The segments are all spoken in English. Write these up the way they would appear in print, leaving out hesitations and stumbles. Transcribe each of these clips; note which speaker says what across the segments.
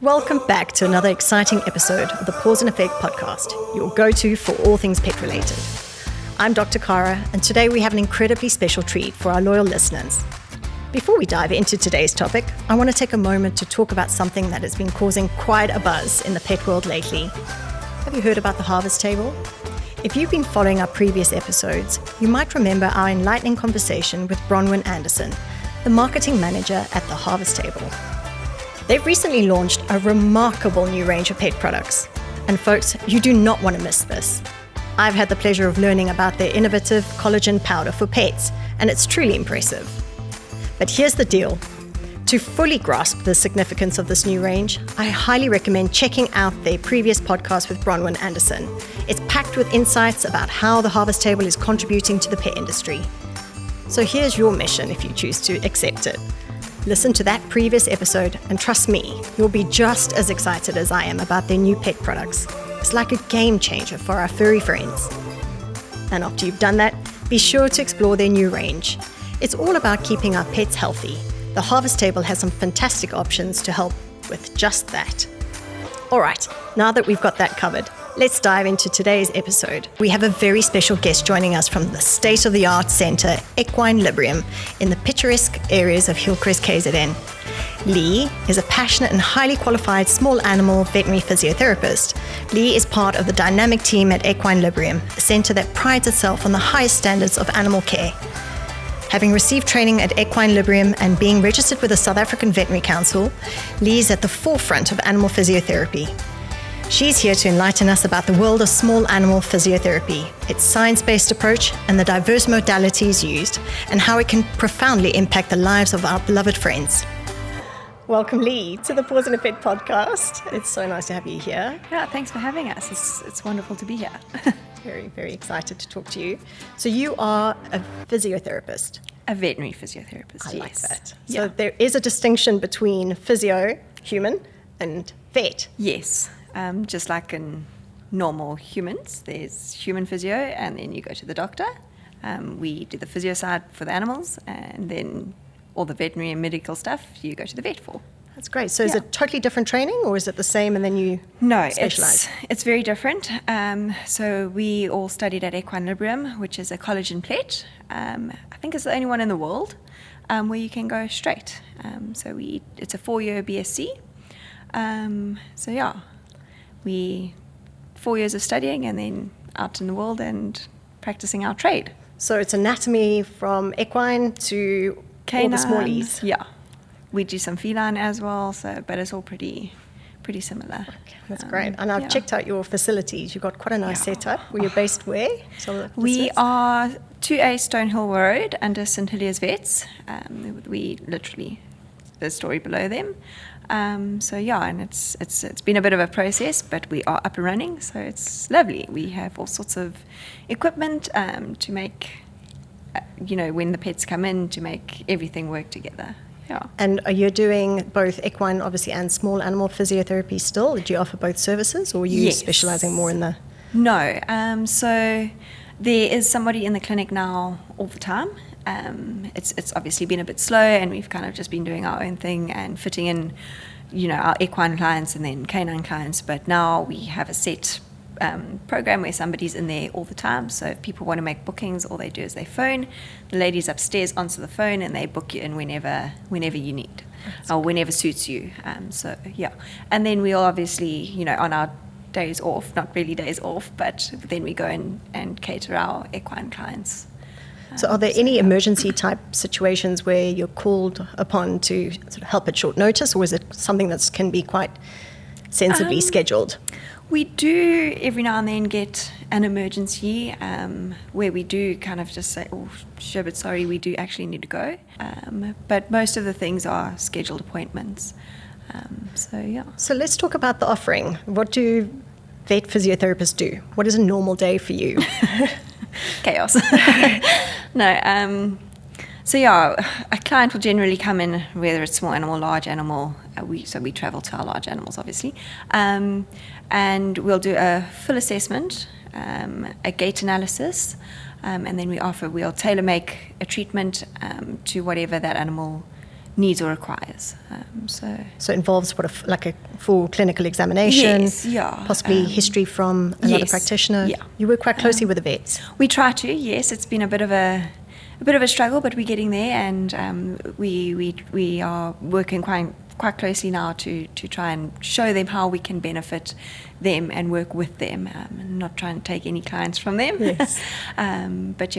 Speaker 1: Welcome back to another exciting episode of the Paws Effect podcast, your go-to for all things pet related. I'm Dr. Carra, and today we have an incredibly special treat for our loyal listeners. Before we dive into today's topic, I want to take a moment to talk about something that has been causing quite a buzz in the pet world lately. Have you heard about the harvest table? If you've been following our previous episodes, you might remember our enlightening conversation with Bronwyn Anderson, the marketing manager at the harvest table. They've recently launched a remarkable new range of pet products. And folks, you do not want to miss this. I've had the pleasure of learning about their innovative collagen powder for pets, and it's truly impressive. But here's the deal. To fully grasp the significance of this new range, I highly recommend checking out their previous podcast with Bronwyn Anderson. It's packed with insights about how the harvest table is contributing to the pet industry. So here's your mission if you choose to accept it. Listen to that previous episode, and trust me, you'll be just as excited as I am about their new pet products. It's like a game changer for our furry friends. And after you've done that, be sure to explore their new range. It's all about keeping our pets healthy. The harvest table has some fantastic options to help with just that. All right, now that we've got that covered, let's dive into today's episode. We have a very special guest joining us from the state-of-the-art centre, Equine-Librium, in the picturesque areas of Hillcrest, KZN. Leigh is a passionate and highly qualified small animal veterinary physiotherapist. Leigh is part of the dynamic team at Equine-Librium, a centre that prides itself on the highest standards of animal care. Having received training at Equine-Librium and being registered with the South African Veterinary Council, Leigh is at the forefront of animal physiotherapy. She's here to enlighten us about the world of small animal physiotherapy, its science-based approach and the diverse modalities used, and how it can profoundly impact the lives of our beloved friends. Welcome, Leigh, to the Paws Effect podcast. It's so nice to have you here.
Speaker 2: Yeah, thanks for having us. It's wonderful to be here.
Speaker 1: Very, very excited to talk to you. So you are a physiotherapist.
Speaker 2: A veterinary physiotherapist,
Speaker 1: I
Speaker 2: yes.
Speaker 1: like that. So there is a distinction between physio, human, and vet.
Speaker 2: Yes, just like in normal humans, there's human physio, and then you go to the doctor. We do the physio side for the animals, and then all the veterinary and medical stuff you go to the vet for.
Speaker 1: That's great. So is it totally different training, or is it the same and then you specialise?
Speaker 2: No, it's very different. So we all studied at Equine-Librium, which is a collagen plate. I think it's the only one in the world where you can go straight. It's a 4-year BSc. 4 years of studying and then out in the world and practicing our trade.
Speaker 1: So it's anatomy from equine to
Speaker 2: Canine,
Speaker 1: all the smallies.
Speaker 2: Yeah. We do some feline as well, but it's all pretty similar.
Speaker 1: Okay, that's great. And I've checked out your facilities. You've got quite a nice setup. You're based where?
Speaker 2: We are 2A Stonehill Road under St Hilliers Vets. We literally, the story below them. And it's been a bit of a process, but we are up and running, so it's lovely. We have all sorts of equipment to make, when the pets come in, to make everything work together. Yeah.
Speaker 1: And are you doing both equine, obviously, and small animal physiotherapy still? Do you offer both services, or are you specialising more in the...
Speaker 2: No. So there is somebody in the clinic now all the time. It's obviously been a bit slow, and we've kind of just been doing our own thing and fitting in, our equine clients and then canine clients. But now we have a set program where somebody's in there all the time. So if people want to make bookings, all they do is they phone. The ladies upstairs answer the phone, and they book you in whenever you need, or whenever suits you. And then we'll obviously, on our days off, not really days off, but then we go in and cater our equine clients.
Speaker 1: So are there any emergency type situations where you're called upon to sort of help at short notice, or is it something that can be quite sensibly scheduled?
Speaker 2: We do every now and then get an emergency where we do kind of just say, oh, sure, but sorry, we do actually need to go. But most of the things are scheduled appointments. So
Speaker 1: let's talk about the offering. What do vet physiotherapists do? What is a normal day for you?
Speaker 2: Chaos. No. A client will generally come in, whether it's small animal, large animal. We travel to our large animals, obviously, and we'll do a full assessment, a gait analysis, and then we'll tailor make a treatment to whatever that animal needs or requires. So
Speaker 1: it involves like a full clinical examination,
Speaker 2: yes, yeah,
Speaker 1: possibly history from another
Speaker 2: yes,
Speaker 1: practitioner.
Speaker 2: yeah.
Speaker 1: You work quite closely with the vets.
Speaker 2: We try to. Yes, it's been a bit of a struggle, but we're getting there, and we are working quite closely now to try and show them how we can benefit them and work with them, and not try and take any clients from them.
Speaker 1: Yes.
Speaker 2: But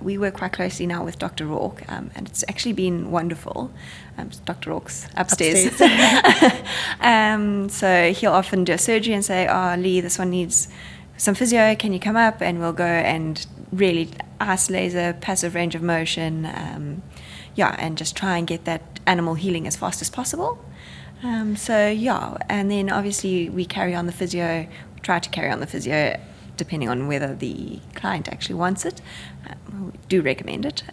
Speaker 2: we work quite closely now with Dr. Rourke, and it's actually been wonderful. Dr. Rourke's upstairs. So he'll often do a surgery and say, Leigh, this one needs some physio, can you come up? And we'll go and really ice laser, passive range of motion, and just try and get that animal healing as fast as possible. And then obviously we try to carry on the physio depending on whether the client actually wants it. We do recommend it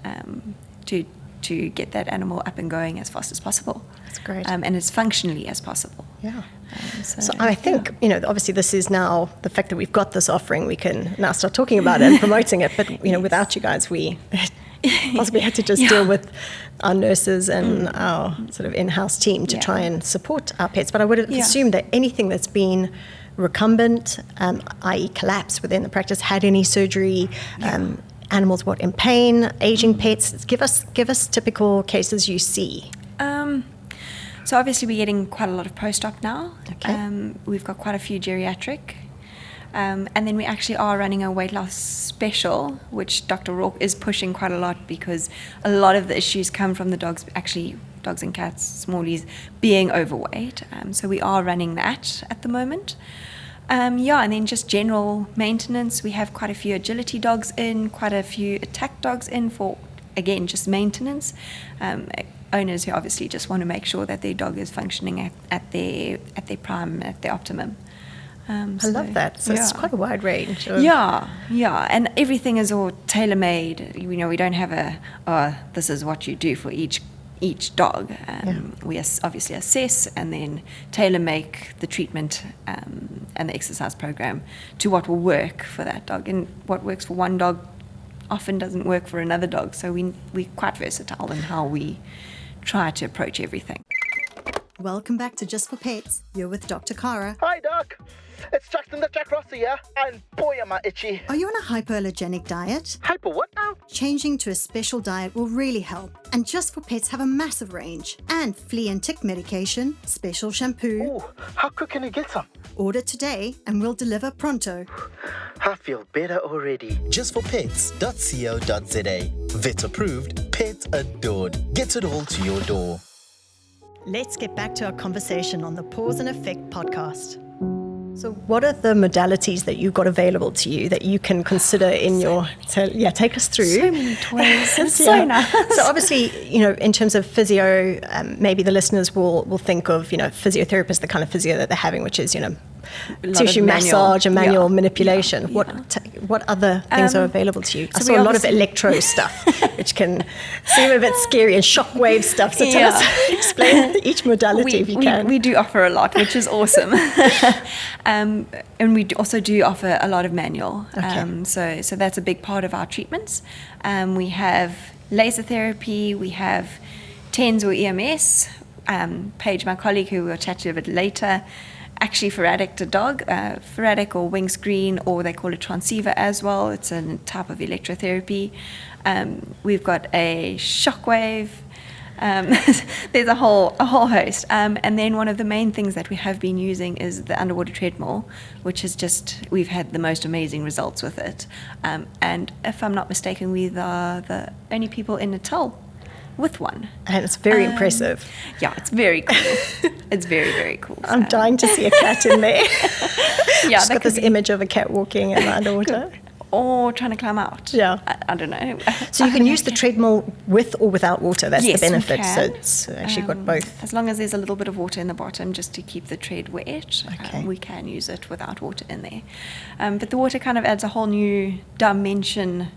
Speaker 2: to get that animal up and going as fast as possible.
Speaker 1: That's great.
Speaker 2: And as functionally as possible.
Speaker 1: Yeah. So I think, obviously this is now the fact that we've got this offering, we can now start talking about it and promoting it. But, without you guys, we possibly had to just deal with our nurses and our sort of in-house team to try and support our pets. But I would have assumed that anything that's been recumbent, i.e. collapsed within the practice, had any surgery, animals in pain, aging pets. Give us typical cases you see.
Speaker 2: So obviously we're getting quite a lot of post-op now.
Speaker 1: Okay.
Speaker 2: We've got quite a few geriatric. And then we actually are running a weight loss special, which Dr. Rourke is pushing quite a lot, because a lot of the issues come from the dogs and cats, smallies, being overweight. So we are running that at the moment. And then just general maintenance. We have quite a few agility dogs in, quite a few attack dogs in for, again, just maintenance. Owners who obviously just want to make sure that their dog is functioning at their prime, at their optimum.
Speaker 1: I love that. So it's quite a wide range.
Speaker 2: And everything is all tailor-made. We don't have this is what you do for each dog. We obviously assess and then tailor-make the treatment and the exercise program to what will work for that dog. And what works for one dog often doesn't work for another dog. So we're quite versatile in how we try to approach everything.
Speaker 1: Welcome back to Just for Pets. You're with Dr. Carra.
Speaker 3: Hi, Doc. It's Jackson the Jack Rossi here, and boy am I itchy.
Speaker 1: Are you on a hypoallergenic diet?
Speaker 3: Hyper what now?
Speaker 1: Changing to a special diet will really help. And Just for Pets have a massive range. And flea and tick medication, special shampoo.
Speaker 3: Ooh, how quick can you get some?
Speaker 1: Order today and we'll deliver pronto.
Speaker 3: I feel better already.
Speaker 4: Justforpets.co.za. Vet approved, pet adored. Get it all to your door.
Speaker 1: Let's get back to our conversation on the Paws Effect podcast. So what are the modalities that you've got available to you that you can consider in your... take us through.
Speaker 2: So many toys. It's so nice.
Speaker 1: So obviously, in terms of physio, maybe the listeners will think of, physiotherapists, the kind of physio that they're having, which is, tissue massage and manual manipulation. What other things are available to you? I saw a lot of electro stuff, which can seem a bit scary, and shockwave stuff. So tell us, explain each modality if you can.
Speaker 2: We do offer a lot, which is awesome. And we also do offer a lot of manual.
Speaker 1: Okay.
Speaker 2: So that's a big part of our treatments. We have laser therapy, we have TENS or EMS. Paige, my colleague, who we'll chat to a bit later, actually Ferradic a dog, Ferradic or wing screen, or they call it transceiver as well. It's a type of electrotherapy. We've got a shockwave. There's a whole host. And then one of the main things that we have been using is the underwater treadmill, which is we've had the most amazing results with it. And if I'm not mistaken, we are the only people in Natal with one.
Speaker 1: And it's very impressive.
Speaker 2: Yeah, it's very cool. It's very, very cool.
Speaker 1: I'm dying to see a cat in there. Just got this image of a cat walking in the underwater.
Speaker 2: Or trying to climb out.
Speaker 1: Yeah.
Speaker 2: I don't know.
Speaker 1: So you can use the treadmill with or without water. That's the benefit.
Speaker 2: We can.
Speaker 1: So it's actually got both.
Speaker 2: As long as there's a little bit of water in the bottom just to keep the tread wet,
Speaker 1: Okay.
Speaker 2: We can use it without water in there. But the water kind of adds a whole new dimension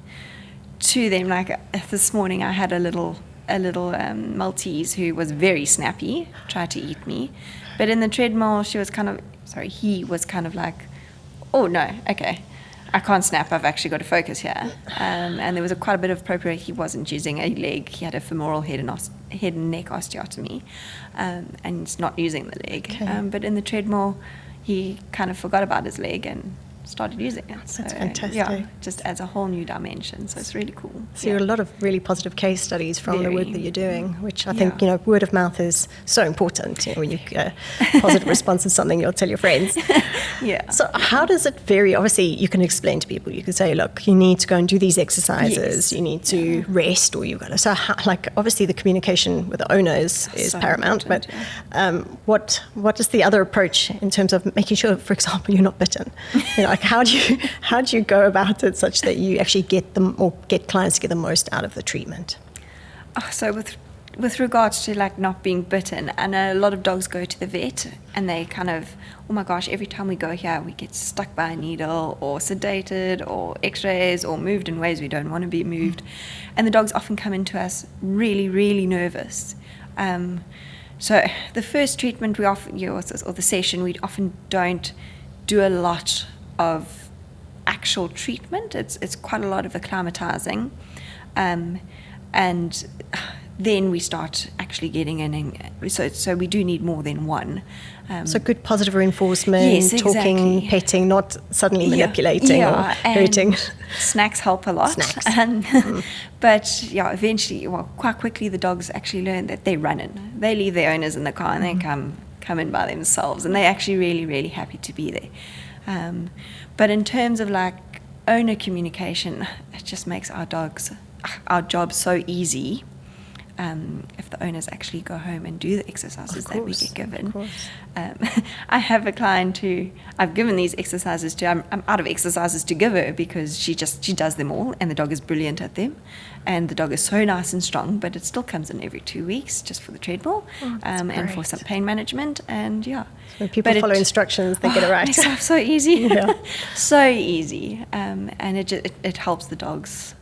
Speaker 2: to them. Like this morning I had a little Maltese who was very snappy, tried to eat me. But in the treadmill he was kind of like, oh no, okay. I can't snap, I've actually got to focus here. And there was quite a bit of proprio. He wasn't using a leg. He had a femoral head and neck osteotomy, and he's not using the leg.
Speaker 1: Okay.
Speaker 2: But in the treadmill, he kind of forgot about his leg and started using it. So,
Speaker 1: That's fantastic.
Speaker 2: Yeah, just adds a whole new dimension. So it's really cool.
Speaker 1: So you're a lot of really positive case studies from the work
Speaker 2: Very.
Speaker 1: that you're doing, which I
Speaker 2: Yeah.
Speaker 1: think, word of mouth is so important. When you get a positive response to something, you'll tell your friends.
Speaker 2: Yeah.
Speaker 1: So how does it vary? Obviously, you can explain to people. You can say, look, you need to go and do these exercises.
Speaker 2: Yes.
Speaker 1: You need to rest, or you've got to. So, obviously, the communication with the owner is
Speaker 2: So
Speaker 1: paramount. But
Speaker 2: important,
Speaker 1: what is the other approach in terms of making sure, for example, you're not bitten? How do you go about it such that you actually get them or get clients to get the most out of the treatment?
Speaker 2: So with regards to like not being bitten, I know a lot of dogs go to the vet and they kind of, oh my gosh, every time we go here we get stuck by a needle or sedated or x-rays or moved in ways we don't want to be moved. And the dogs often come into us really, really nervous. So the first treatment we often, or the session, we often don't do a lot of actual treatment. It's quite a lot of acclimatizing, and then we start actually getting in. So we do need more than one.
Speaker 1: So good positive reinforcement,
Speaker 2: Yes,
Speaker 1: talking,
Speaker 2: exactly.
Speaker 1: petting, not suddenly manipulating or hurting.
Speaker 2: Snacks help a lot.
Speaker 1: Snacks.
Speaker 2: But eventually, quite quickly, the dogs actually learn that they run in. They leave their owners in the car and they come in by themselves, and they're actually really, really happy to be there. But in terms of like owner communication, it just makes our job so easy. If the owners actually go home and do the exercises that we get given. I have a client who I've given these exercises to. I'm out of exercises to give her because she does them all, and the dog is brilliant at them, and the dog is so nice and strong. But it still comes in every 2 weeks just for the treadmill, and for
Speaker 1: great.
Speaker 2: some pain management, and
Speaker 1: When people follow instructions, they get it right.
Speaker 2: Makes life so easy,
Speaker 1: Yeah.
Speaker 2: so easy, and it helps the dogs.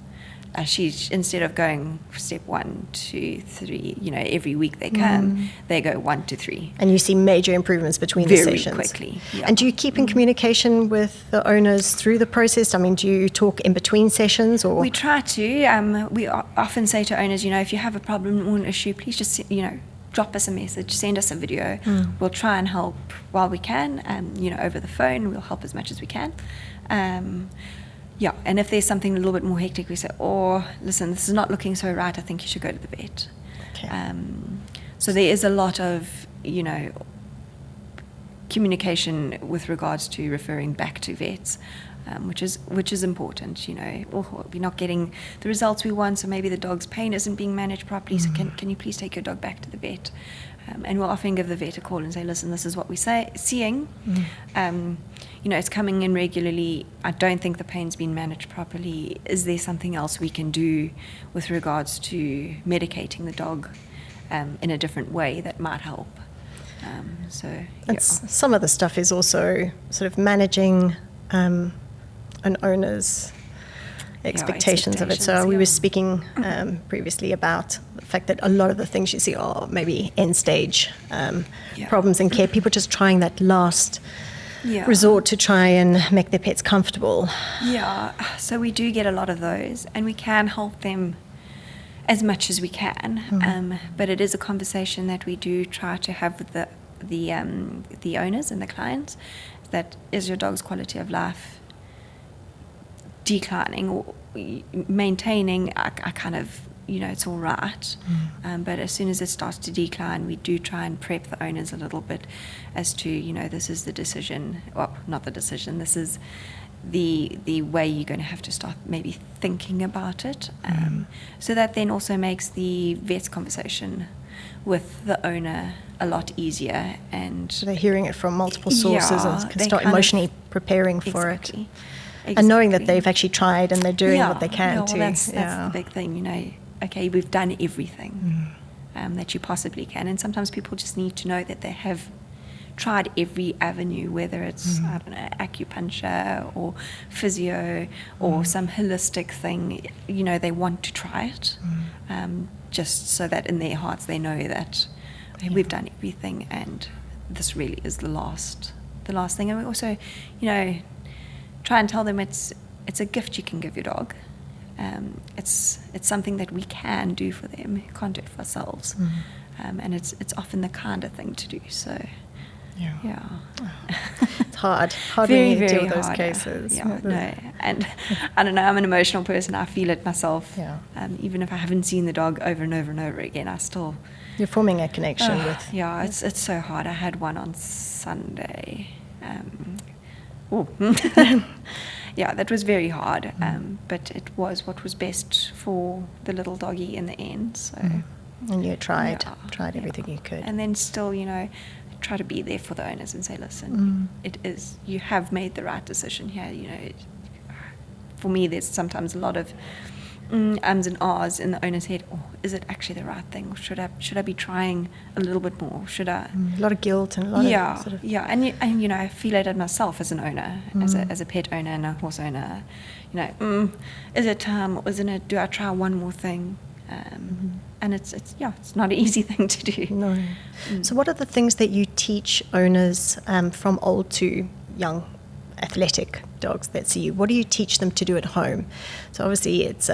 Speaker 2: She's, instead of going step 1, 2, 3, every week they come, they go 1 to 3.
Speaker 1: And you see major improvements between the
Speaker 2: Very
Speaker 1: sessions.
Speaker 2: quickly. Yeah.
Speaker 1: And do you keep in communication with the owners through the process? I mean, do you talk in between sessions or?
Speaker 2: We try to. We often say to owners, if you have a problem or an issue, please just, drop us a message, send us a video. We'll try and help while we can. Over the phone, we'll help as much as we can. And if there's something a little bit more hectic, we say, listen, this is not looking so right, I think you should go to the vet.
Speaker 1: Okay.
Speaker 2: So there is a lot of, communication with regards to referring back to vets, which is important, we're not getting the results we want, so maybe the dog's pain isn't being managed properly, so can you please take your dog back to the vet? And we'll often give the vet a call and say, listen, this is what we're seeing. It's coming in regularly. I don't think the pain's been managed properly. Is there something else we can do with regards to medicating the dog in a different way that might help?
Speaker 1: Some of the stuff is also sort of managing an owner's expectations of it. So we were speaking previously about the fact that a lot of the things you see are maybe end stage problems in care. People just trying that last resort to try and make their pets comfortable. Yeah.
Speaker 2: So we do get a lot of those, and we can help them as much as we can. But it is a conversation that we do try to have with the owners and the clients. That is your dog's quality of life declining or maintaining? I kind of, it's all right. But as soon as it starts to decline, we do try and prep the owners a little bit as to, this is the decision, well, not the decision, this is the way you're going to have to start maybe thinking about it. So that then also makes the vet's conversation with the owner a lot easier. And
Speaker 1: so they're hearing it from multiple sources and can start emotionally preparing for it.
Speaker 2: Exactly.
Speaker 1: And knowing that they've actually tried and they're doing what they can to.
Speaker 2: That's the big thing, okay, we've done everything that you possibly can. And sometimes people just need to know that they have tried every avenue, whether it's, I don't know, acupuncture or physio or some holistic thing, they want to try it, just so that in their hearts they know that we've done everything and this really is the last thing. And we also, try and tell them it's a gift you can give your dog. It's something that we can do for them. We can't do it for ourselves. And it's often the kinder thing to do. So, yeah.
Speaker 1: It's hard when you deal with those cases.
Speaker 2: Yeah, no. And I don't know, I'm an emotional person. I feel it myself.
Speaker 1: Yeah.
Speaker 2: Even if I haven't seen the dog over and over and over again, I still...
Speaker 1: You're forming a connection with...
Speaker 2: Yeah, it's so hard. I had one on Sunday. Yeah, that was very hard, but it was what was best for the little doggy in the end. So,
Speaker 1: and you tried everything you could,
Speaker 2: and then still, try to be there for the owners and say, listen, you have made the right decision here. For me, there's sometimes a lot of ums and ahs in the owner's head. Oh, is it actually the right thing? Or should I be trying a little bit more? Should I?
Speaker 1: A lot of guilt and a lot of sort of...
Speaker 2: Yeah, and I feel it in myself as an owner, as a pet owner and a horse owner. Is it time? Or isn't it? Do I try one more thing? And it's not an easy thing to do.
Speaker 1: No. So what are the things that you teach owners from old to young athletic dogs that see you? What do you teach them to do at home? So obviously it's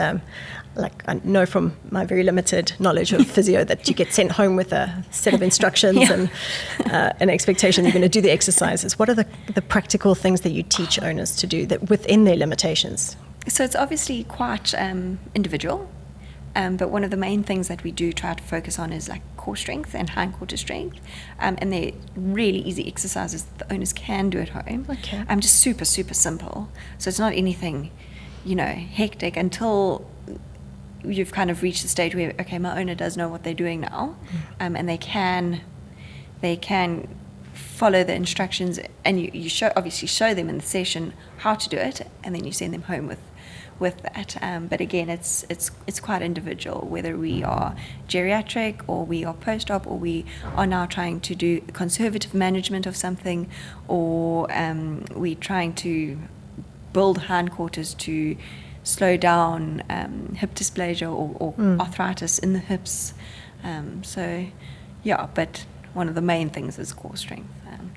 Speaker 1: like I know from my very limited knowledge of physio that you get sent home with a set of instructions and an expectation you're going to do the exercises. What are the practical things that you teach owners to do that within their limitations?
Speaker 2: So it's obviously quite individual. But one of the main things that we do try to focus on is like core strength and hindquarter strength. And they're really easy exercises that the owners can do at home.
Speaker 1: Okay.
Speaker 2: Just super, super simple. So it's not anything, hectic until you've kind of reached the stage where, okay, my owner does know what they're doing now. And they can follow the instructions, and you obviously show them in the session how to do it, and then you send them home with that. But again, it's quite individual, whether we are geriatric or we are post-op or we are now trying to do conservative management of something, or we're trying to build hindquarters to slow down hip dysplasia or arthritis in the hips. But one of the main things is core strength,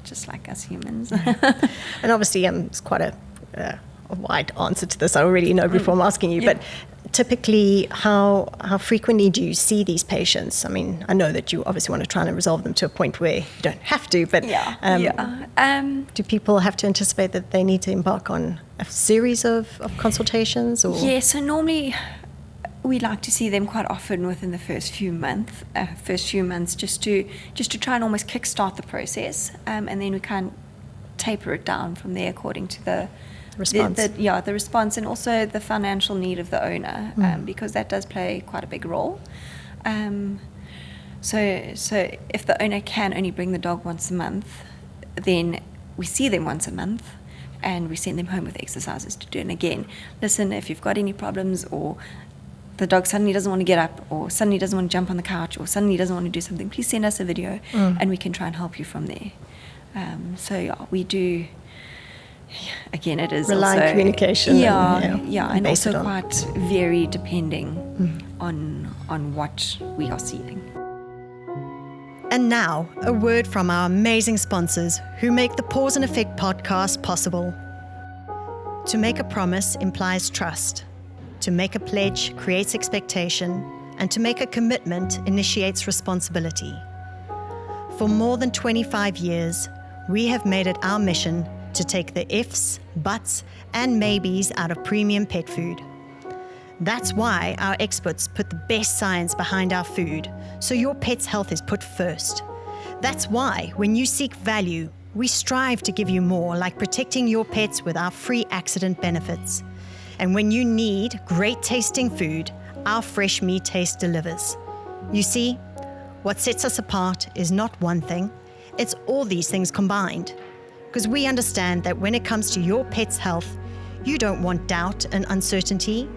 Speaker 2: just like us humans.
Speaker 1: And obviously it's quite a wide answer to this, I already know before I'm asking you, but typically how frequently do you see these patients? I mean, I know that you obviously want to try and resolve them to a point where you don't have to, but do people have to anticipate that they need to embark on a series of consultations? Or?
Speaker 2: Yeah, so normally we like to see them quite often within the first few months, just to try and almost kickstart the process, and then we can taper it down from there according to the response. The response, and also the financial need of the owner, because that does play quite a big role. So if the owner can only bring the dog once a month, then we see them once a month and we send them home with exercises to do. And again, listen, if you've got any problems, or the dog suddenly doesn't want to get up, or suddenly doesn't want to jump on the couch, or suddenly doesn't want to do something, please send us a video and we can try and help you from there. We do. Again, it is
Speaker 1: rely on communication.
Speaker 2: And also quite vary depending on what we are seeing.
Speaker 1: And now, a word from our amazing sponsors who make the Paws Effect podcast possible. To make a promise implies trust. To make a pledge creates expectation. And to make a commitment initiates responsibility. For more than 25 years, we have made it our mission to take the ifs, buts, and maybes out of premium pet food. That's why our experts put the best science behind our food, so your pet's health is put first. That's why when you seek value, we strive to give you more, like protecting your pets with our free accident benefits. And when you need great tasting food, our fresh meat taste delivers. You see, what sets us apart is not one thing, it's all these things combined. Because we understand that when it comes to your pet's health, you don't want doubt and uncertainty.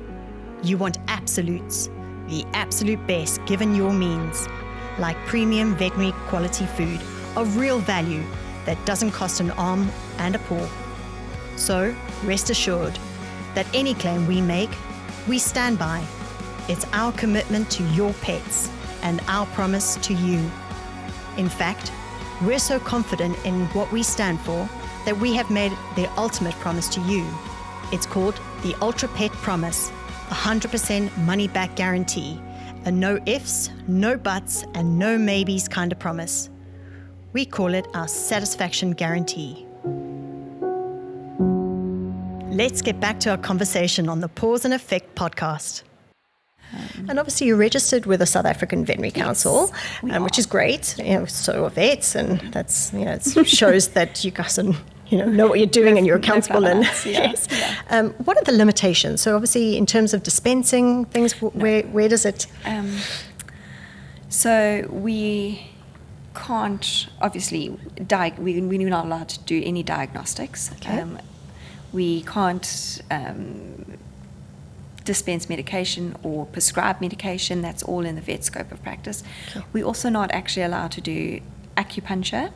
Speaker 1: You want absolutes, the absolute best given your means, like premium veterinary quality food of real value that doesn't cost an arm and a paw. So rest assured that any claim we make, we stand by. It's our commitment to your pets and our promise to you. In fact, we're so confident in what we stand for that we have made the ultimate promise to you It's called the Ultra Pet Promise, 100% money back guarantee, a no ifs, no buts, and no maybes kind of promise. We call it our satisfaction guarantee. Let's get back to our conversation on the Paws Effect podcast. And obviously, you're registered with the South African Veterinary Council, which is great. So are vets, and that's it shows that you guys know what you're doing and you're accountable. Yes. What are the limitations? So obviously, in terms of dispensing things, where does it?
Speaker 2: So we can't obviously we're not allowed to do any diagnostics.
Speaker 1: Okay.
Speaker 2: We can't dispense medication or prescribe medication. That's all in the vet scope of practice. Okay. We're also not actually allowed to do acupuncture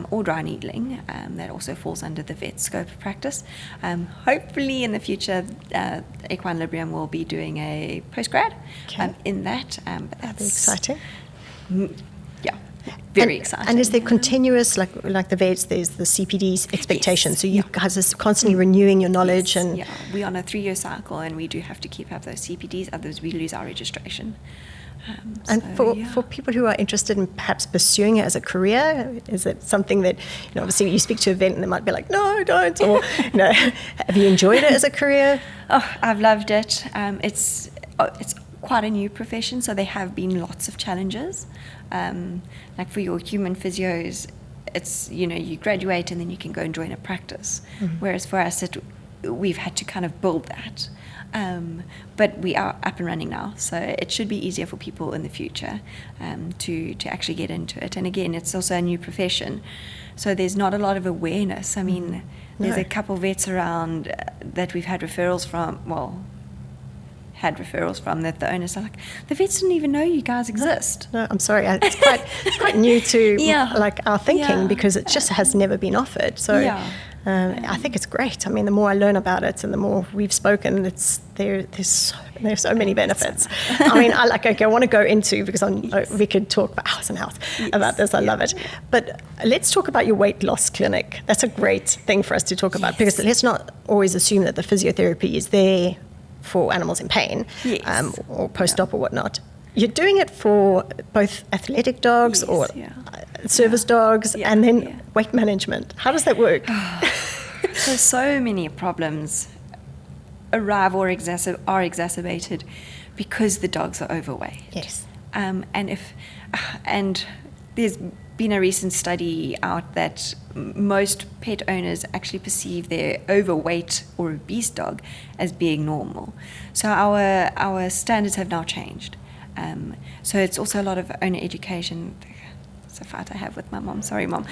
Speaker 2: or dry needling. That also falls under the vet scope of practice. Hopefully in the future, Equine-Librium will be doing a postgrad in that. But that's
Speaker 1: exciting.
Speaker 2: Yeah. Very exciting.
Speaker 1: And is there continuous, like the vets, there's the CPD's expectation? Yes. So you guys are constantly renewing your knowledge?
Speaker 2: Yes. And we're on a 3-year cycle, and we do have to keep up those CPDs, otherwise we lose our registration.
Speaker 1: For people who are interested in perhaps pursuing it as a career, is it something that, obviously you speak to a vet and they might be like, no, don't, or, have you enjoyed it as a career?
Speaker 2: Oh, I've loved it. It's quite a new profession, so there have been lots of challenges. Like for your human physios, it's, you graduate and then you can go and join a practice. Mm-hmm. Whereas for us, we've had to kind of build that. But we are up and running now, so it should be easier for people in the future to actually get into it. And again, it's also a new profession, so there's not a lot of awareness. I mean, there's a couple vets around that we've had referrals from, that the owners are like, the vets didn't even know you guys exist.
Speaker 1: No, I'm sorry, it's quite new to our thinking because it just has never been offered. So I think it's great. I mean, the more I learn about it and the more we've spoken, there's so many benefits. I mean, I want to go into, because we could talk for hours and hours about this. I love it. But let's talk about your weight loss clinic. That's a great thing for us to talk about, because let's not always assume that the physiotherapy is there for animals in pain, or post-op or whatnot. You're doing it for both athletic dogs or service dogs, and then weight management. How does that work?
Speaker 2: So many problems arrive or are exacerbated because the dogs are overweight.
Speaker 1: Yes.
Speaker 2: And there's been a recent study out that most pet owners actually perceive their overweight or obese dog as being normal. So our standards have now changed. So it's also a lot of owner education. It's a fight I have with my mom. Sorry, Mom.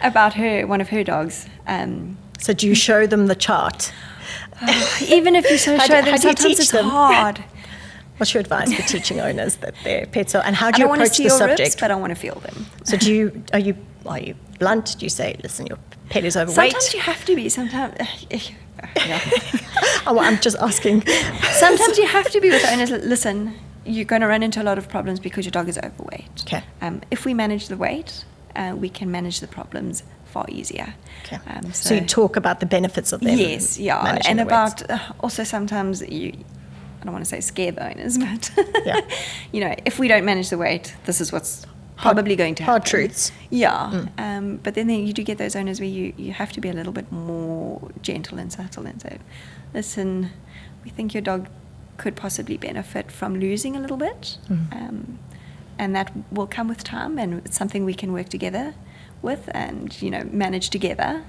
Speaker 2: About one of her dogs.
Speaker 1: So do you show them the chart?
Speaker 2: Even if you show them, sometimes it's hard.
Speaker 1: What's your advice for teaching owners that their pets are, and how do you approach the subject?
Speaker 2: Rips, but I want to feel them.
Speaker 1: So are you blunt? Do you say, listen, your pet is overweight?
Speaker 2: Sometimes you have to be. Sometimes.
Speaker 1: I'm just asking.
Speaker 2: Sometimes you have to be with the owners. Listen, you're going to run into a lot of problems because your dog is overweight.
Speaker 1: Okay.
Speaker 2: If we manage the weight, we can manage the problems far easier.
Speaker 1: Okay. So you talk about the benefits of them.
Speaker 2: Yes, and about also sometimes I don't want to say scare the owners, but if we don't manage the weight, this is what's probably going to happen.
Speaker 1: Hard truths.
Speaker 2: Yeah. But then you do get those owners where you have to be a little bit more gentle and subtle and say, listen, we think your dog could possibly benefit from losing a little bit. And that will come with time, and it's something we can work together with and, manage together.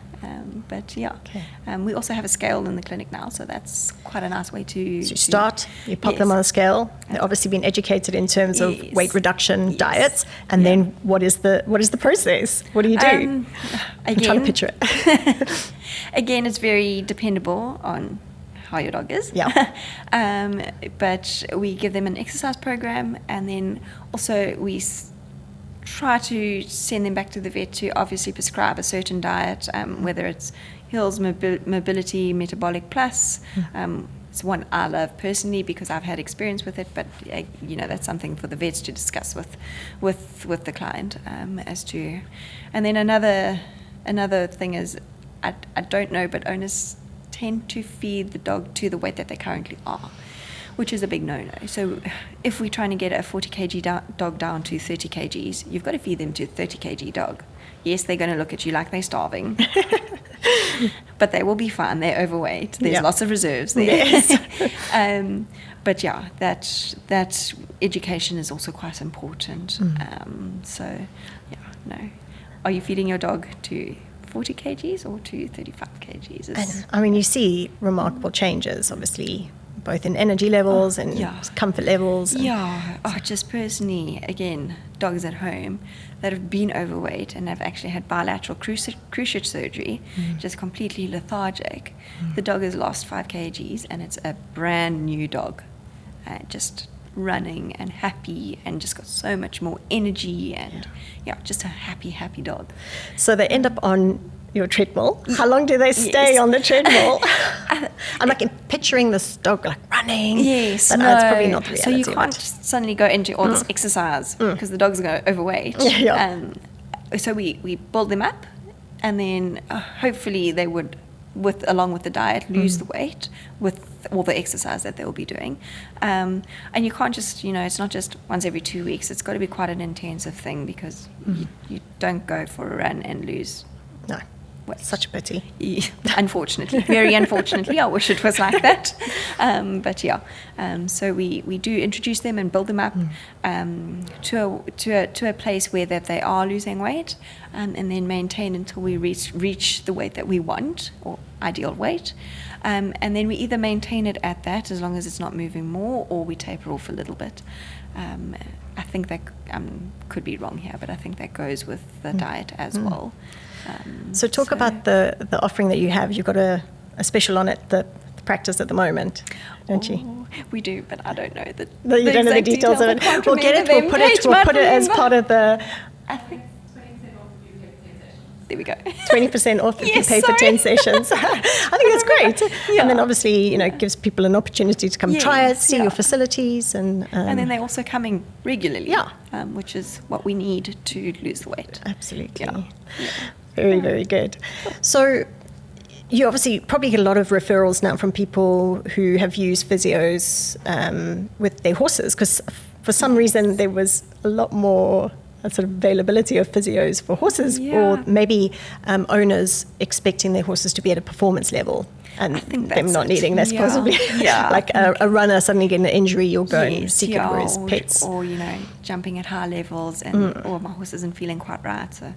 Speaker 2: We also have a scale in the clinic now, so that's quite a nice way to... So
Speaker 1: you pop them on a scale. They've obviously been educated in terms of weight reduction diets, and then what is the process? What do you do? I'm trying to picture it.
Speaker 2: Again, it's very dependable on how your dog is. But we give them an exercise program, and then also we try to send them back to the vet to obviously prescribe a certain diet, whether it's Hills Mobility Metabolic Plus. It's one I love personally because I've had experience with it, but that's something for the vets to discuss with the client as to. And then another thing is, I don't know, but owners tend to feed the dog to the weight that they currently are, which is a big no-no. So if we're trying to get a 40 kg dog down to 30 kgs, you've got to feed them to a 30 kg dog. Yes, they're going to look at you like they're starving, but they will be fine. They're overweight. There's lots of reserves there. Yes. But yeah, that education is also quite important. So yeah, no. Are you feeding your dog to 40 kgs or to 35 kgs?
Speaker 1: I mean, you see remarkable changes, obviously, both in energy levels and comfort levels.
Speaker 2: Just personally, again, dogs at home that have been overweight and have actually had bilateral cruciate surgery, just completely lethargic. The dog has lost 5 kgs and it's a brand new dog, just running and happy and just got so much more energy and just a happy dog.
Speaker 1: So they end up on your treadmill. How long do they stay on the treadmill? I'm like picturing this dog like running.
Speaker 2: Yes,
Speaker 1: but that's probably not the reality.
Speaker 2: So you can't suddenly go into all this exercise because the dog's going to overweight. So we build them up, and then hopefully they would, along with the diet, lose the weight with all the exercise that they will be doing. And you can't just, it's not just once every 2 weeks. It's got to be quite an intensive thing because you don't go for a run and lose.
Speaker 1: No. Such a pity.
Speaker 2: Unfortunately, very unfortunately, I wish it was like that. But so we do introduce them and build them up to a place where that they are losing weight, and then maintain until we reach the weight that we want, or ideal weight. And then we either maintain it at that as long as it's not moving more, or we taper off a little bit. I think that could be wrong here, but I think that goes with the diet as well.
Speaker 1: So talk about the offering that you have. You've got a special on it, the practice at the moment, don't you?
Speaker 2: We do, but I don't know the
Speaker 1: you don't know the details of it. We'll get it. We'll put it as part of the.
Speaker 2: I think 20% off if you pay for 10 sessions. There we go.
Speaker 1: 20% off if you pay for 10 sessions. I think that's great. And then obviously, it gives people an opportunity to come try it, see your facilities, and
Speaker 2: then they're also coming regularly. Which is what we need to lose the weight.
Speaker 1: Absolutely. Very, very good. So you obviously probably get a lot of referrals now from people who have used physios with their horses, because for some reason there was a lot more sort of availability of physios for horses, or maybe owners expecting their horses to be at a performance level and them not needing this, possibly. Like a runner suddenly getting an injury, you'll go and seek it for his pets.
Speaker 2: Or, jumping at high levels and or my horse isn't feeling quite right, so,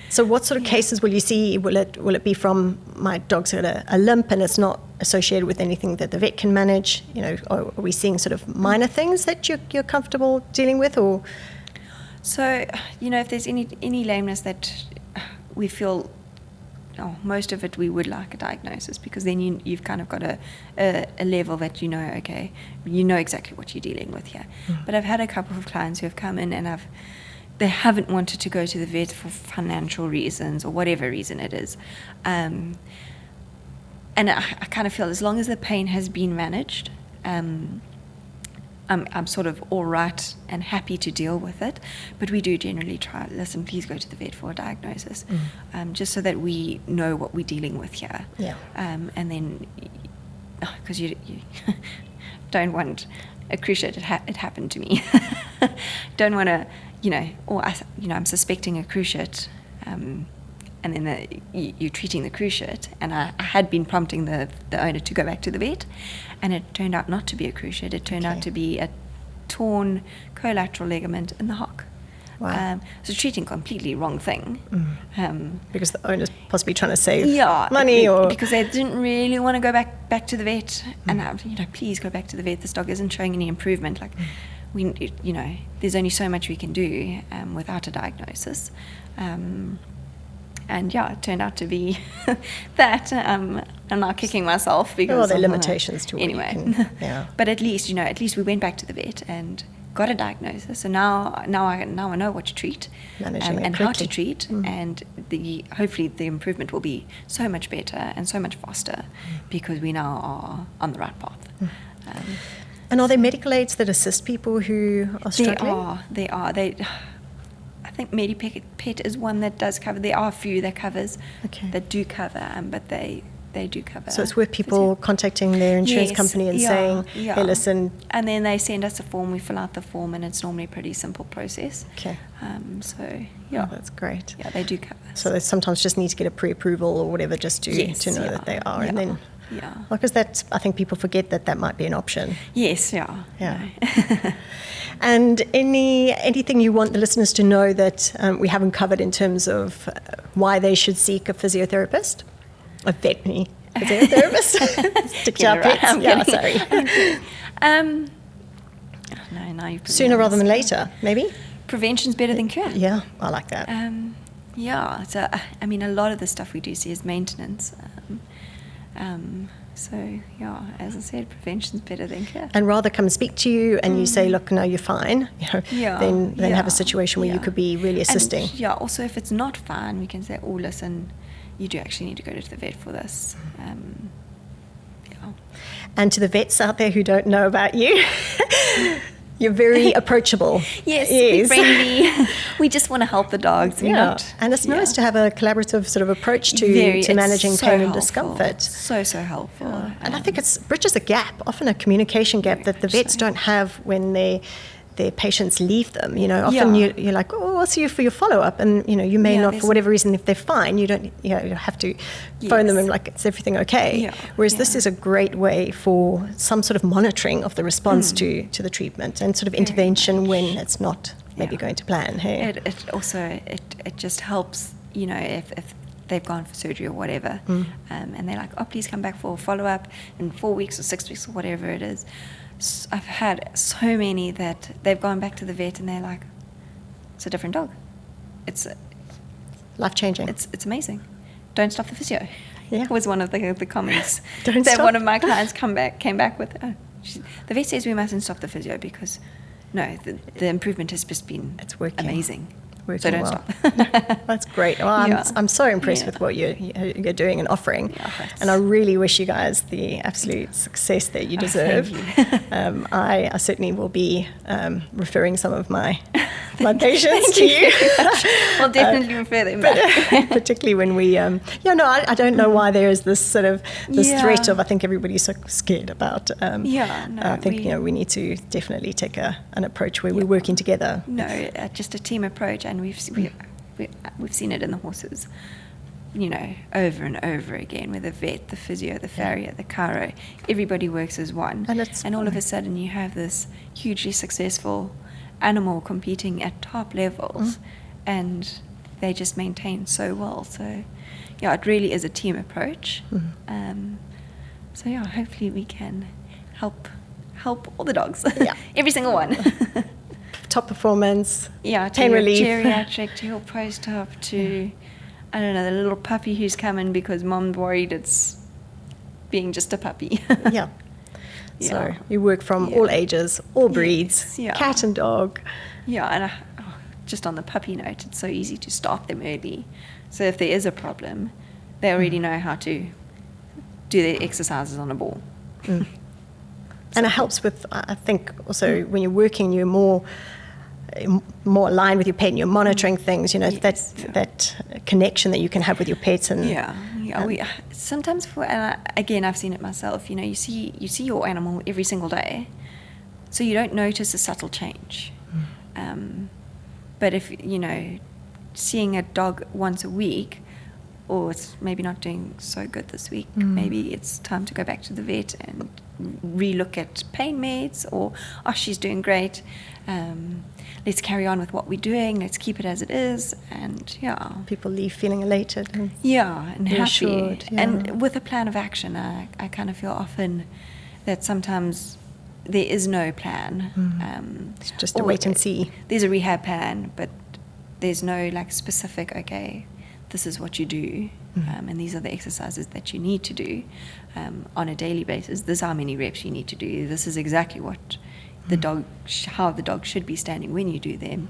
Speaker 1: So what sort of cases will you see? Will it be from my dog's got a limp and it's not associated with anything that the vet can manage? Are we seeing sort of minor things that you're comfortable dealing with, or?
Speaker 2: So, if there's any lameness that we feel, most of it we would like a diagnosis, because then you've kind of got a level that okay, you know exactly what you're dealing with here. But I've had a couple of clients who have come in and they haven't wanted to go to the vet for financial reasons or whatever reason it is. And I kind of feel as long as the pain has been managed, I'm sort of all right and happy to deal with it. But we do generally try, listen, please go to the vet for a diagnosis, just so that we know what we're dealing with here. And then, because you don't want a cruciate, it happened to me. Don't want to, I'm suspecting a cruciate, and then you're treating the cruciate, and I had been prompting the owner to go back to the vet, and it turned out not to be a cruciate. It turned out to be a torn collateral ligament in the hock.
Speaker 1: Wow.
Speaker 2: So treating completely wrong thing.
Speaker 1: Because the owner's possibly trying to save money, or
Speaker 2: because they didn't really want to go back to the vet, and please go back to the vet. This dog isn't showing any improvement. Like there's only so much we can do without a diagnosis. And it turned out to be that. I'm not kicking myself because
Speaker 1: there are limitations to it.
Speaker 2: Anyway, but at least we went back to the vet and got a diagnosis. So now I know what to treat and how to treat, and hopefully the improvement will be so much better and so much faster because we now are on the right path.
Speaker 1: And are there medical aids that assist people who are struggling?
Speaker 2: They are. I think MediPet is one that does cover. There are a few that covers, that do cover, but they they do cover.
Speaker 1: So it's worth people contacting their insurance company and saying, hey, listen.
Speaker 2: And then they send us a form, we fill out the form, and it's normally a pretty simple process.
Speaker 1: Okay.
Speaker 2: So,
Speaker 1: that's great.
Speaker 2: Yeah, they do cover.
Speaker 1: So they sometimes just need to get a pre-approval or whatever just to know that they are. And then, because that's, I think people forget that might be an option.
Speaker 2: Yes, yeah.
Speaker 1: And anything you want the listeners to know that we haven't covered in terms of why they should seek a physiotherapist? A veterinary physiotherapist? Stick to our pets. Sorry.
Speaker 2: No, you
Speaker 1: sooner rather than later, maybe?
Speaker 2: Prevention's better than cure.
Speaker 1: Yeah, I like that.
Speaker 2: So, I mean, a lot of the stuff we do see is maintenance. So, as I said, prevention's better than cure.
Speaker 1: And rather come and speak to you and you say, look, no, you're fine, then have a situation where you could be really assisting.
Speaker 2: And, also if it's not fine, we can say, oh, listen, you do actually need to go to the vet for this.
Speaker 1: And to the vets out there who don't know about you, you're very approachable.
Speaker 2: Yes, we're friendly. We just want to help the dogs.
Speaker 1: And it's nice to have a collaborative sort of approach to managing pain and discomfort.
Speaker 2: So helpful.
Speaker 1: And I think it bridges a gap, often a communication gap that the vets don't have when their patients leave them. Often you're like, oh, I'll see you for your follow-up, and you may not, for whatever reason, if they're fine, you don't you have to phone them and like, is everything okay? Whereas this is a great way for some sort of monitoring of the response to the treatment and sort of intervention when it's not maybe going to plan. Hey,
Speaker 2: it also just helps. If they've gone for surgery or whatever, and they're like, oh, please come back for a follow-up in 4 weeks or 6 weeks or whatever it is. I've had so many that they've gone back to the vet and they're like, it's a different dog. It's
Speaker 1: life-changing.
Speaker 2: It's amazing. Don't stop the physio.
Speaker 1: Yeah.
Speaker 2: Was one of the comments
Speaker 1: Don't
Speaker 2: that
Speaker 1: stop.
Speaker 2: One of my clients came back with. Oh, the vet says we mustn't stop the physio because the improvement has just been amazing. So don't stop.
Speaker 1: That's great. Well, I'm so impressed with what you're doing and offering, and I really wish you guys the absolute success that you deserve.
Speaker 2: Thank you.
Speaker 1: I certainly will be referring some of my patients to you.
Speaker 2: We'll definitely refer them back.
Speaker 1: Particularly when we, I don't know why there is this sort of threat of, I think everybody's so scared about. I think we need to definitely take an approach where we're working together.
Speaker 2: Just a team approach, and we've seen it in the horses, over and over again, with the vet, the physio, the farrier, the Carra, everybody works as one. And all of a sudden you have this hugely successful animal competing at top levels, and they just maintain so well. So it really is a team approach. Hopefully we can help all the dogs, every single one.
Speaker 1: Top performance,
Speaker 2: pain relief, geriatric, to your post-op, to I don't know, the little puppy who's coming because mom's worried it's being just a puppy. So you work from all ages, all breeds, cat and dog. And just on the puppy note, it's so easy to start them early. So if there is a problem, they already know how to do their exercises on a ball.
Speaker 1: And it helps with, I think, also when you're working, you're more aligned with your pet and you're monitoring things, that connection that you can have with your pets. And
Speaker 2: we sometimes, again, I've seen it myself, you see your animal every single day, so you don't notice a subtle change. But if, seeing a dog once a week, or it's maybe not doing so good this week, maybe it's time to go back to the vet and relook at pain meds, or she's doing great, let's carry on with what we're doing, let's keep it as it is. And
Speaker 1: people leave feeling elated and
Speaker 2: happy, and with a plan of action. I kind of feel often that sometimes there is no plan.
Speaker 1: It's just a wait and see.
Speaker 2: There's a rehab plan, but there's no specific, okay, this is what you do, and these are the exercises that you need to do on a daily basis. This is how many reps you need to do. This is exactly what the dog, how the dog should be standing when you do them.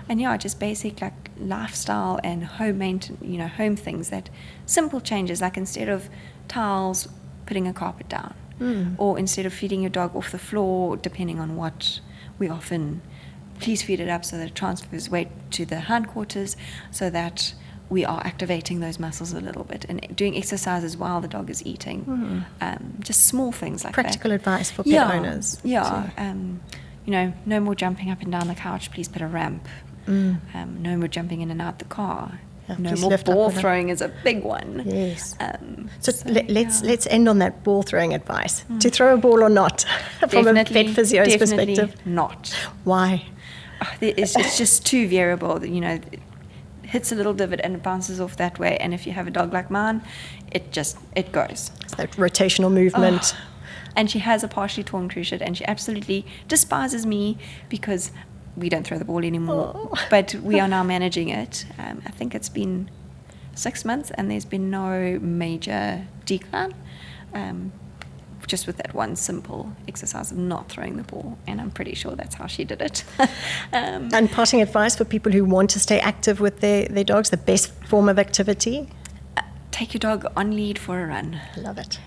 Speaker 2: And just basic lifestyle and home maintenance, home things, that simple changes, like instead of towels, putting a carpet down, or instead of feeding your dog off the floor, depending on what we often. Please feed it up so that it transfers weight to the hindquarters, so that we are activating those muscles a little bit and doing exercises while the dog is eating. Just small things like
Speaker 1: Practical
Speaker 2: that.
Speaker 1: advice for pet owners.
Speaker 2: Yeah. No more jumping up and down the couch. Please put a ramp. No more jumping in and out the car.
Speaker 1: Yeah,
Speaker 2: no
Speaker 1: please
Speaker 2: more
Speaker 1: lift up
Speaker 2: ball
Speaker 1: and up.
Speaker 2: throwing is a big one.
Speaker 1: Yes.
Speaker 2: So
Speaker 1: Let's end on that ball throwing advice. To throw a ball or not, from a vet physio's perspective.
Speaker 2: Not.
Speaker 1: Why?
Speaker 2: It's just too variable. It hits a little divot and it bounces off that way. And if you have a dog like mine, it goes.
Speaker 1: It's that rotational movement.
Speaker 2: And she has a partially torn cruciate, and she absolutely despises me because we don't throw the ball anymore. But we are now managing it. I think it's been 6 months, and there's been no major decline. Just with that one simple exercise of not throwing the ball, and I'm pretty sure that's how she did it.
Speaker 1: And parting advice for people who want to stay active with their dogs, the best form of activity?
Speaker 2: Take your dog on lead for a run.
Speaker 1: Love it.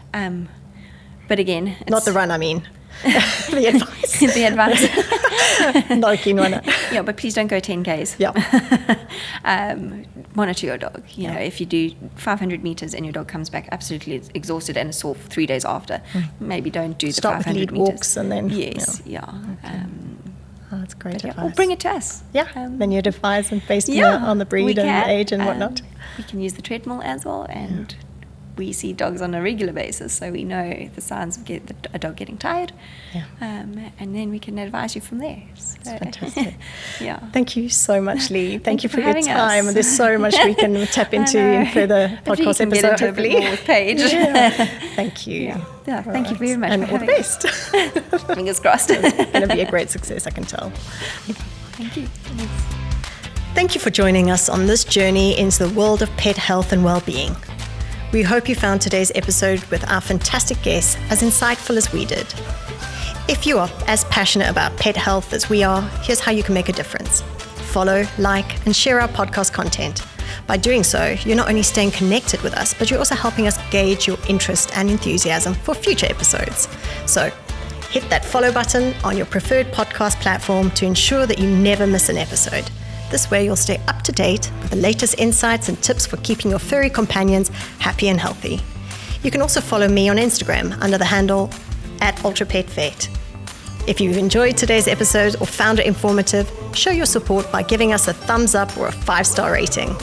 Speaker 2: But again,
Speaker 1: Not the run, I mean. The advice.
Speaker 2: The advice.
Speaker 1: Not a keen runner.
Speaker 2: Yeah, but please don't go 10Ks.
Speaker 1: Yeah.
Speaker 2: Monitor your dog. If you do 500 meters and your dog comes back absolutely exhausted and sore for 3 days after, maybe don't do
Speaker 1: Start
Speaker 2: the 500
Speaker 1: with lead
Speaker 2: meters.
Speaker 1: walks and then...
Speaker 2: Yes, yeah.
Speaker 1: Okay. That's great advice.
Speaker 2: Or bring it to us.
Speaker 1: Yeah, then you'd advise and based on the breed
Speaker 2: we
Speaker 1: and
Speaker 2: can.
Speaker 1: the age and whatnot.
Speaker 2: We can use the treadmill as well, and we see dogs on a regular basis, so we know the signs of a dog getting tired, and then we can advise you from there.
Speaker 1: That's fantastic.
Speaker 2: Yeah.
Speaker 1: Thank you so much, Leigh. Thank you for your
Speaker 2: having
Speaker 1: time.
Speaker 2: us.
Speaker 1: There's so much we can tap into in further podcast
Speaker 2: episode.
Speaker 1: episodes, hopefully.
Speaker 2: More with Paige.
Speaker 1: Thank you.
Speaker 2: Yeah. Thank you
Speaker 1: right.
Speaker 2: very much
Speaker 1: and
Speaker 2: for
Speaker 1: all the
Speaker 2: having
Speaker 1: best.
Speaker 2: us. Fingers crossed.
Speaker 1: It's going to be a great success, I can tell.
Speaker 2: Thank you.
Speaker 1: Thank you for joining us on this journey into the world of pet health and well-being. We hope you found today's episode with our fantastic guests as insightful as we did. If you are as passionate about pet health as we are, here's how you can make a difference. Follow, like, and share our podcast content. By doing so, you're not only staying connected with us, but you're also helping us gauge your interest and enthusiasm for future episodes. So, hit that follow button on your preferred podcast platform to ensure that you never miss an episode. This way you'll stay up to date with the latest insights and tips for keeping your furry companions happy and healthy. You can also follow me on Instagram under the handle @UltraPetVet. If you've enjoyed today's episode or found it informative, show your support by giving us a thumbs up or a 5-star rating.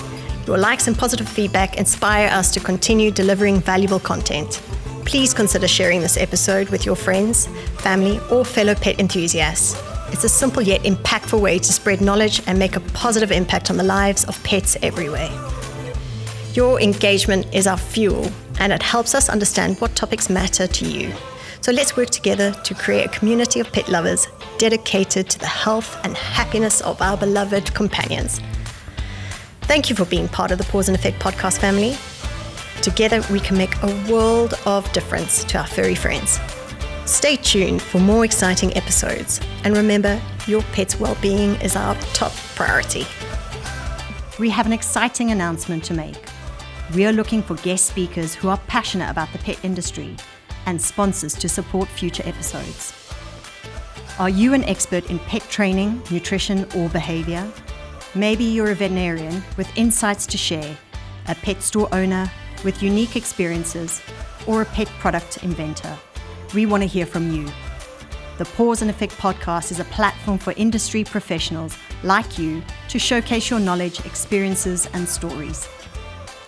Speaker 1: Your likes and positive feedback inspire us to continue delivering valuable content. Please consider sharing this episode with your friends, family, or fellow pet enthusiasts. It's a simple yet impactful way to spread knowledge and make a positive impact on the lives of pets everywhere. Your engagement is our fuel, and it helps us understand what topics matter to you. So let's work together to create a community of pet lovers dedicated to the health and happiness of our beloved companions. Thank you for being part of the Paws Effect podcast family. Together, we can make a world of difference to our furry friends. Stay tuned for more exciting episodes. And remember, your pet's well-being is our top priority. We have an exciting announcement to make. We are looking for guest speakers who are passionate about the pet industry and sponsors to support future episodes. Are you an expert in pet training, nutrition, or behavior? Maybe you're a veterinarian with insights to share, a pet store owner with unique experiences, or a pet product inventor. We want to hear from you. The Paws Effect podcast is a platform for industry professionals like you to showcase your knowledge, experiences, and stories.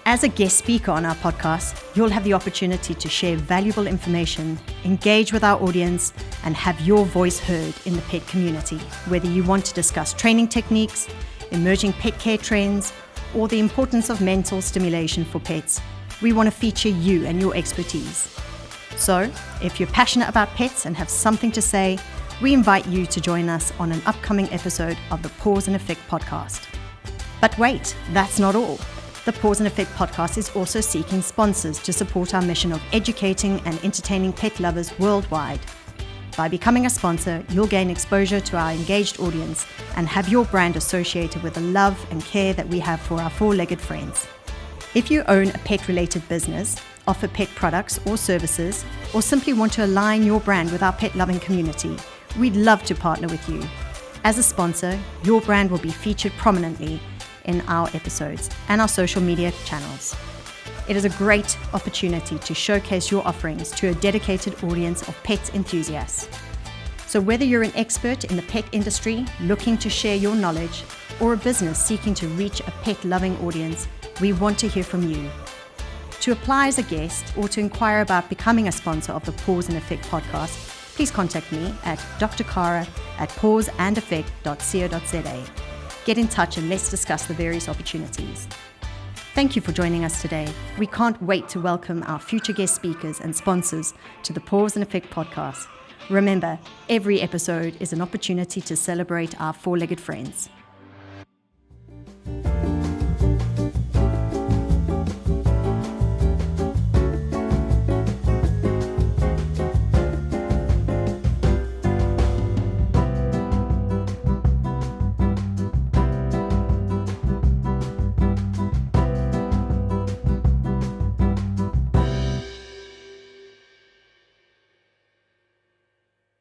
Speaker 1: As a guest speaker on our podcast, you'll have the opportunity to share valuable information, engage with our audience, and have your voice heard in the pet community. Whether you want to discuss training techniques, emerging pet care trends, or the importance of mental stimulation for pets, we want to feature you and your expertise. So, if you're passionate about pets and have something to say, we invite you to join us on an upcoming episode of the Paws Effect podcast. But wait, that's not all. The Paws Effect podcast is also seeking sponsors to support our mission of educating and entertaining pet lovers worldwide. By becoming a sponsor, you'll gain exposure to our engaged audience and have your brand associated with the love and care that we have for our four-legged friends. If you own a pet-related business, offer pet products or services, or simply want to align your brand with our pet-loving community, we'd love to partner with you. As a sponsor, your brand will be featured prominently in our episodes and our social media channels. It is a great opportunity to showcase your offerings to a dedicated audience of pet enthusiasts. So whether you're an expert in the pet industry looking to share your knowledge, or a business seeking to reach a pet-loving audience, we want to hear from you. To apply as a guest or to inquire about becoming a sponsor of the Paws Effect podcast, please contact me at Dr. Carra at pawsandeffect.co.za. Get in touch and let's discuss the various opportunities. Thank you for joining us today. We can't wait to welcome our future guest speakers and sponsors to the Paws Effect podcast. Remember, every episode is an opportunity to celebrate our four-legged friends.